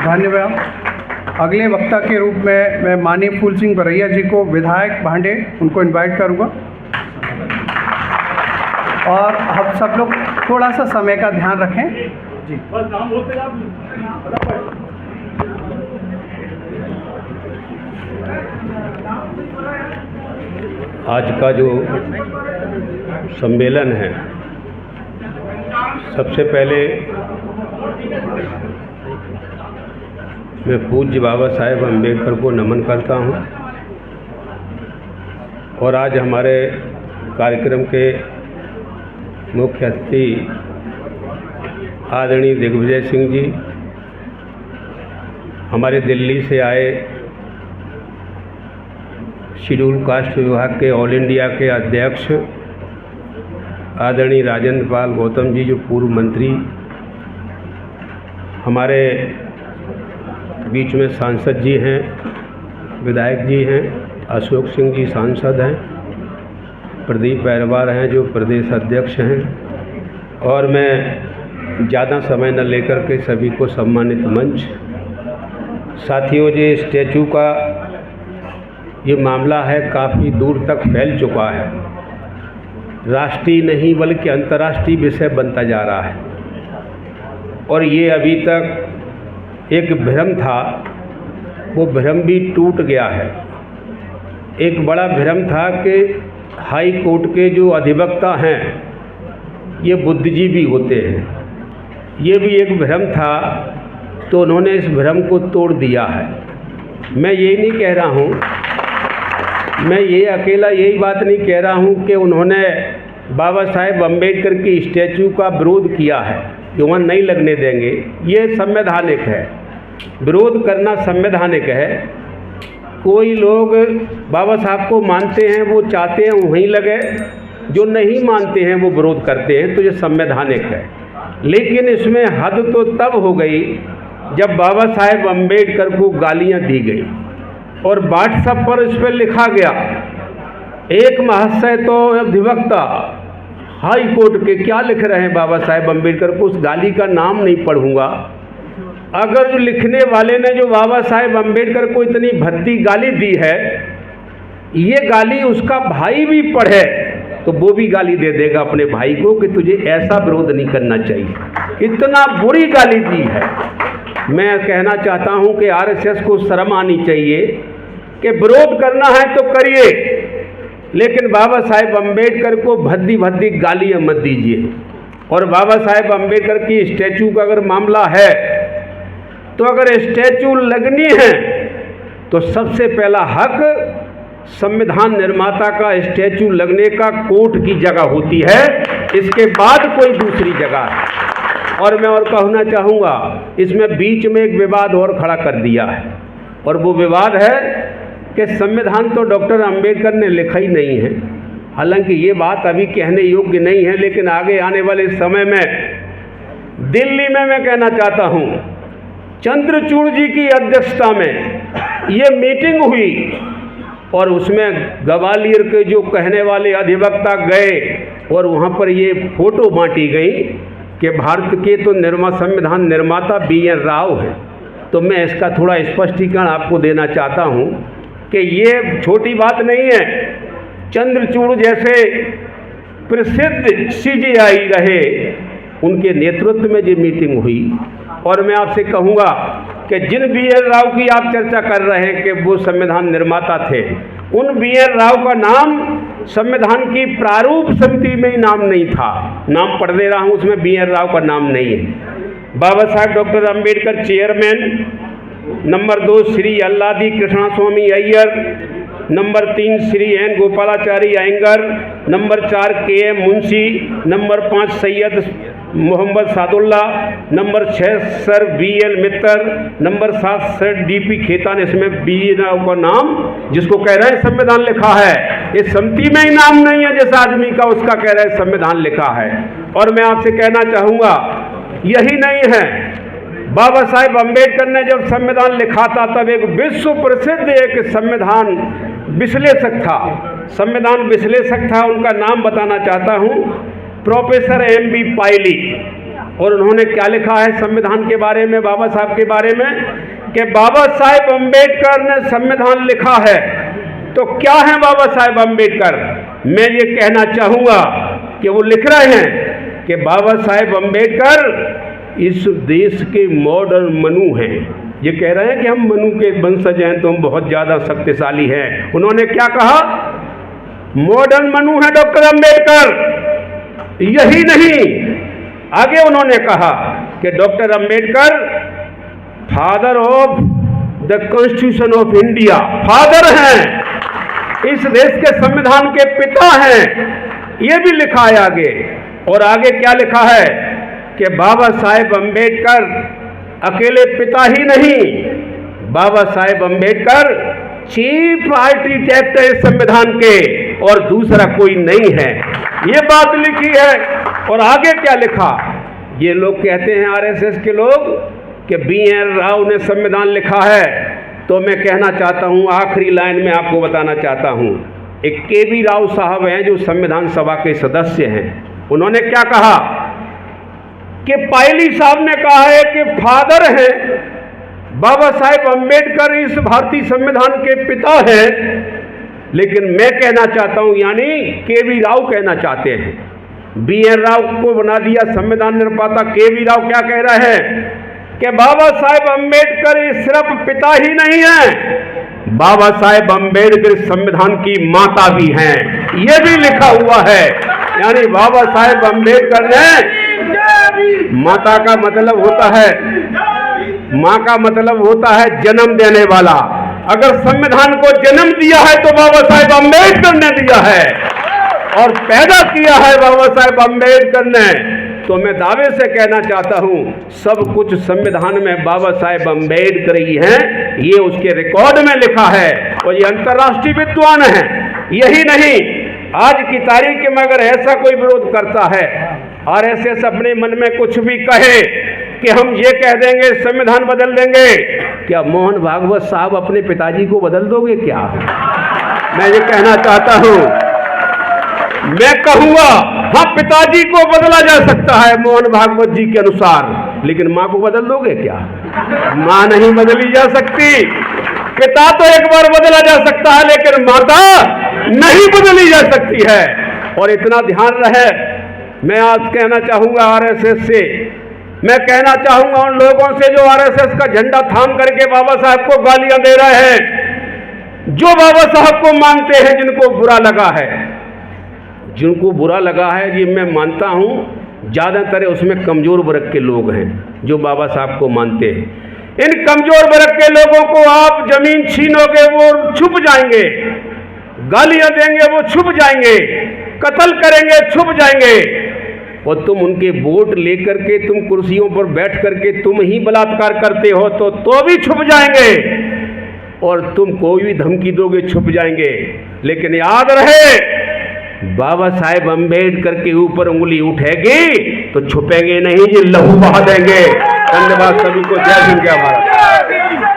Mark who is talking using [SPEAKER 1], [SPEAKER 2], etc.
[SPEAKER 1] धन्यवाद। अगले वक्ता के रूप में मैं माननीय फूल सिंह बरैया जी को, विधायक भांडे, उनको इनवाइट करूँगा। और हम सब लोग थोड़ा सा समय का ध्यान रखें जी।
[SPEAKER 2] आज का जो सम्मेलन है, सबसे पहले मैं पूज्य बाबा साहेब अम्बेडकर को नमन करता हूं। और आज हमारे कार्यक्रम के मुख्य अतिथि आदरणीय दिग्विजय सिंह जी, हमारे दिल्ली से आए शेड्यूल कास्ट विभाग के ऑल इंडिया के अध्यक्ष आदरणीय राजेंद्र पाल गौतम जी, जो पूर्व मंत्री, हमारे बीच में सांसद जी हैं, विधायक जी हैं, अशोक सिंह जी सांसद हैं, प्रदीप बैरवार हैं जो प्रदेश अध्यक्ष हैं, और मैं ज़्यादा समय न लेकर के सभी को सम्मानित मंच, साथियों, ये स्टैचू का ये मामला है काफ़ी दूर तक फैल चुका है, राष्ट्रीय नहीं बल्कि अंतर्राष्ट्रीय विषय बनता जा रहा है। और ये अभी तक एक भ्रम था, वो भ्रम भी टूट गया है। एक बड़ा भ्रम था कि हाई कोर्ट के जो अधिवक्ता हैं ये बुद्धिजीवी होते हैं, ये भी एक भ्रम था, तो उन्होंने इस भ्रम को तोड़ दिया है। मैं ये नहीं कह रहा हूँ, मैं ये अकेला यही बात नहीं कह रहा हूँ कि उन्होंने बाबा साहेब अम्बेडकर की स्टैचू का विरोध किया है कि वहाँ नहीं लगने देंगे। ये संवैधानिक है, विरोध करना संवैधानिक है। कोई लोग बाबा साहब को मानते हैं, वो चाहते हैं वहीं लगे, जो नहीं मानते हैं वो विरोध करते हैं, तो ये संवैधानिक है। लेकिन इसमें हद तो तब हो गई जब बाबा साहेब अम्बेडकर को गालियाँ दी गई और व्हाट्सएप पर इस पर लिखा गया। एक महाशय तो अधिवक्ता हाई कोर्ट के क्या लिख रहे हैं बाबा साहेब अम्बेडकर को, उस गाली का नाम नहीं पढ़ूंगा। अगर जो लिखने वाले ने जो बाबा साहेब अम्बेडकर को इतनी भद्दी गाली दी है, ये गाली उसका भाई भी पढ़े तो वो भी गाली दे देगा अपने भाई को कि तुझे ऐसा विरोध नहीं करना चाहिए। इतना बुरी गाली दी है। मैं कहना चाहता हूं कि आरएसएस को शर्म आनी चाहिए कि विरोध करना है तो करिए, लेकिन बाबा साहेब अम्बेडकर को भद्दी भद्दी गालियाँ मत दीजिए। और बाबा साहेब अम्बेडकर की स्टैचू का अगर मामला है, तो अगर स्टैचू लगनी है तो सबसे पहला हक संविधान निर्माता का स्टैचू लगने का कोर्ट की जगह होती है, इसके बाद कोई दूसरी जगह है। और मैं और कहना चाहूँगा, इसमें बीच में एक विवाद और खड़ा कर दिया है, और वो विवाद है कि संविधान तो डॉक्टर अंबेडकर ने लिखा ही नहीं है। हालांकि ये बात अभी कहने योग्य नहीं है, लेकिन आगे आने वाले समय में दिल्ली में मैं कहना चाहता हूँ, चंद्रचूड़ जी की अध्यक्षता में ये मीटिंग हुई और उसमें ग्वालियर के जो कहने वाले अधिवक्ता गए और वहाँ पर ये फोटो बांटी गई कि भारत के तो संविधान निर्माता BN राव हैं। तो मैं इसका थोड़ा स्पष्टीकरण आपको देना चाहता हूँ कि ये छोटी बात नहीं है। चंद्रचूड़ जैसे प्रसिद्ध CJI रहे, उनके नेतृत्व में ये मीटिंग हुई। और मैं आपसे कहूँगा कि जिन BN राव की आप चर्चा कर रहे हैं कि वो संविधान निर्माता थे, उन BN राव का नाम संविधान की प्रारूप समिति में ही नाम नहीं था। नाम पढ़ दे रहा हूँ, उसमें BN राव का नाम नहीं है। Baba Saheb doctor Ambedkar chairman, number 2 Shri Alladi Krishna Swami Ayyar, number 3 Shri N Gopalachari Ayyangar, number 4 KM Munshi, number 5 Syed Mohammad Saadulla, number 6 sir BL Mitter, number 7 sir DP Khaitan. इसमें BN राव का नाम जिसको कह रहे हैं संविधान लिखा है, इस समिति में ही नाम नहीं है जिस आदमी का, उसका कह रहे हैं संविधान लिखा है। और मैं आपसे कहना चाहूँगा, यही नहीं है, बाबा साहेब अम्बेडकर ने जब संविधान लिखा था तब एक विश्व प्रसिद्ध एक संविधान विश्लेषक था, संविधान विश्लेषक था, उनका नाम बताना चाहता हूँ, प्रोफेसर MB पायली। और उन्होंने क्या लिखा है संविधान के बारे में, बाबा साहब के बारे में, कि बाबा साहेब अम्बेडकर ने संविधान लिखा है। तो क्या है बाबा साहेब अम्बेडकर? मैं ये कहना चाहूँगा कि वो लिख रहे हैं कि बाबा साहेब अम्बेडकर इस देश के मॉडर्न मनु हैं। ये कह रहे हैं कि हम मनु के वंशज हैं तो हम बहुत ज़्यादा शक्तिशाली हैं। उन्होंने क्या कहा? मॉडर्न मनु है डॉक्टर अम्बेडकर। यही नहीं, आगे उन्होंने कहा कि doctor Ambedkar father of the constitution of India, father हैं, इस देश के संविधान के पिता हैं। ये भी लिखा है आगे। और आगे क्या लिखा है कि बाबा साहेब अम्बेडकर अकेले पिता ही नहीं, बाबा साहेब अम्बेडकर चीफ आर्किटेक्ट है इस संविधान के, और दूसरा कोई नहीं है। ये बात लिखी है। और आगे क्या लिखा? ये लोग कहते हैं आरएसएस के लोग कि BN राव ने संविधान लिखा है। तो मैं कहना चाहता हूँ, आखिरी लाइन में आपको बताना चाहता हूँ, एक KB राव साहब हैं जो संविधान सभा के सदस्य हैं। उन्होंने क्या कहा कि पायली साहब ने कहा है कि फादर हैं, बाबा साहेब अम्बेडकर इस भारतीय संविधान के पिता हैं। लेकिन मैं कहना चाहता हूं, यानी KB राव कहना चाहते हैं, BN राव को बना दिया संविधान निर्माता। KB राव क्या कह रहे हैं कि बाबा साहेब अम्बेडकर सिर्फ पिता ही नहीं है, बाबा साहेब अम्बेडकर संविधान की माता भी हैं। ये भी लिखा हुआ है। यानी बाबा साहेब अम्बेडकर ने, माता का मतलब होता है, माँ का मतलब होता है जन्म देने वाला। अगर संविधान को जन्म दिया है तो बाबा साहेब अम्बेडकर ने दिया है, और पैदा किया है बाबा साहेब अम्बेडकर ने। तो मैं दावे से कहना चाहता हूं, सब कुछ संविधान में बाबा साहेब अम्बेडकर ही हैं। ये उसके रिकॉर्ड में लिखा है, और ये अंतर्राष्ट्रीय विद्वान है। यही नहीं, आज की तारीख में अगर ऐसा कोई विरोध करता है, आरएसएस अपने मन में कुछ भी कहे कि हम ये कह देंगे संविधान बदल देंगे, क्या मोहन भागवत साहब अपने पिताजी को बदल दोगे क्या? मैं ये कहना चाहता हूं, मैं कहूंगा हाँ, पिताजी को बदला जा सकता है मोहन भागवत जी के अनुसार, लेकिन माँ को बदल दोगे क्या? माँ नहीं बदली जा सकती। पिता तो एक बार बदला जा सकता है, लेकिन माता नहीं बदली जा सकती है। और इतना ध्यान रहे, मैं आज कहना चाहूंगा आरएसएस से, मैं कहना चाहूंगा उन लोगों से जो आरएसएस का झंडा थाम करके बाबा साहब को गालियां दे रहे हैं, जो बाबा साहब को मानते हैं, जिनको बुरा लगा है, जिनको बुरा लगा है, ये मैं मानता हूं ज़्यादातर उसमें कमज़ोर वर्ग के लोग हैं जो बाबा साहब को मानते हैं। इन कमज़ोर वर्ग के लोगों को आप जमीन छीनोगे वो छुप जाएंगे, गालियां देंगे वो छुप जाएंगे, कत्ल करेंगे छुप जाएंगे, और तुम उनके वोट लेकर के तुम कुर्सियों पर बैठ करके तुम ही बलात्कार करते हो तो भी छुप जाएंगे, और तुम कोई भी धमकी दोगे छुप जाएंगे। लेकिन याद रहे, बाबा साहेब अम्बेडकर के ऊपर उंगली उठेगी तो छुपेंगे नहीं, ये लहू बहा देंगे। धन्यवाद सभी को। जय हिंद, जय भारत।